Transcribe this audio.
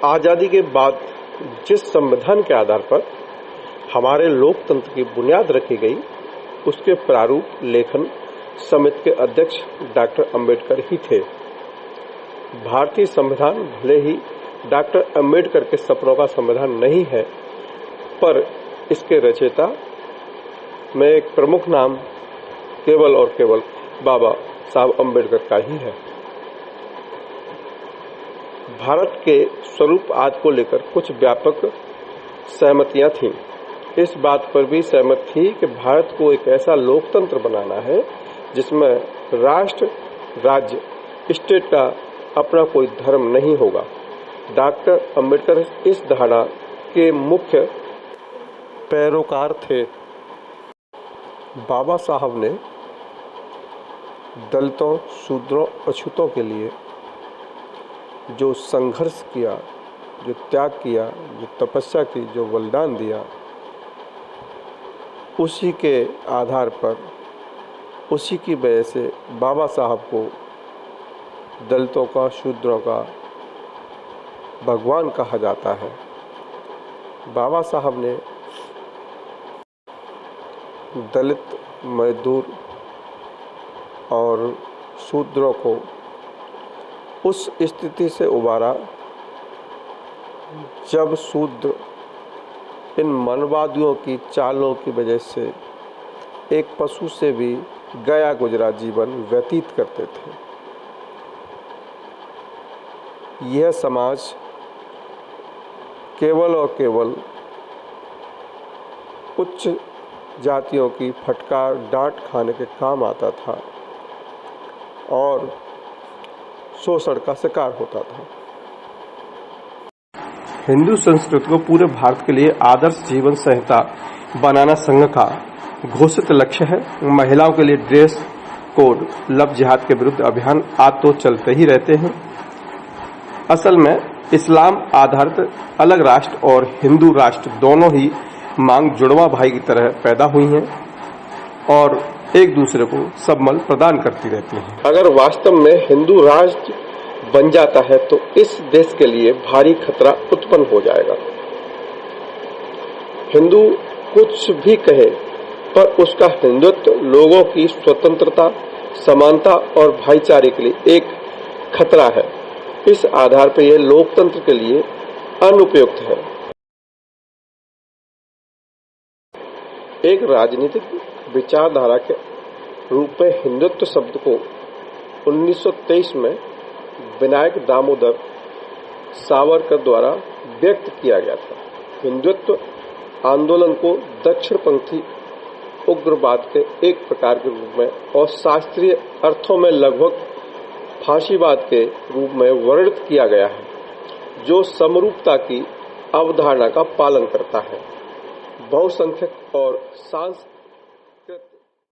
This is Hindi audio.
आजादी के बाद जिस संविधान के आधार पर हमारे लोकतंत्र की बुनियाद रखी गई, उसके प्रारूप लेखन समिति के अध्यक्ष डॉक्टर अंबेडकर ही थे। भारतीय संविधान भले ही डॉक्टर अंबेडकर के सपनों का संविधान नहीं है, पर इसके रचयिता में एक प्रमुख नाम केवल और केवल बाबा साहब अंबेडकर का ही है। भारत के स्वरूप आदि को लेकर कुछ व्यापक सहमतियां थीं। इस बात पर भी सहमत थी कि भारत को एक ऐसा लोकतंत्र बनाना है जिसमें राष्ट्र, राज्य, स्टेट का अपना कोई धर्म नहीं होगा। डॉक्टर अंबेडकर इस धारणा के मुख्य पैरोकार थे। बाबा साहब ने दलितों, शूद्रों, अछूतों के लिए जो संघर्ष किया, जो त्याग किया, जो तपस्या की, जो बलिदान दिया, उसी के आधार पर, उसी की वजह से बाबा साहब को दलितों का, शूद्रों का भगवान कहा जाता है। बाबा साहब ने दलित, मजदूर और शूद्रों को उस स्थिति से उबारा जब शूद्र इन मनवादियों की चालों की वजह से एक पशु से भी गया गुजरा जीवन व्यतीत करते थे। यह समाज केवल और केवल उच्च जातियों की फटकार, डांट खाने के काम आता था और शोषण का शिकार होता था। हिंदू संस्कृति को पूरे भारत के लिए आदर्श जीवन संहिता बनाना संघ का घोषित लक्ष्य है। महिलाओं के लिए ड्रेस कोड, लव जिहाद के विरुद्ध अभियान आज तो चलते ही रहते हैं। असल में इस्लाम आधारित अलग राष्ट्र और हिंदू राष्ट्र दोनों ही मांग जुड़वा भाई की तरह पैदा हुई हैं और एक दूसरे को सबमल प्रदान करती रहती हैं। अगर वास्तव में हिंदू राष्ट्र बन जाता है तो इस देश के लिए भारी खतरा उत्पन्न हो जाएगा। हिंदू कुछ भी कहे, पर उसका हिंदुत्व लोगों की स्वतंत्रता, समानता और भाईचारे के लिए एक खतरा है। इस आधार पर यह लोकतंत्र के लिए अनुपयुक्त है। एक राजनीतिक विचारधारा के रूप में हिंदुत्व शब्द को 1923 में विनायक दामोदर सावरकर द्वारा व्यक्त किया गया था। हिंदुत्व आंदोलन को दक्षिणपंथी उग्रवाद के एक प्रकार के रूप में और शास्त्रीय अर्थों में लगभग फांसीवाद के रूप में वर्णित किया गया है, जो समरूपता की अवधारणा का पालन करता है। बहुसंख्यक और सांस्कृतिक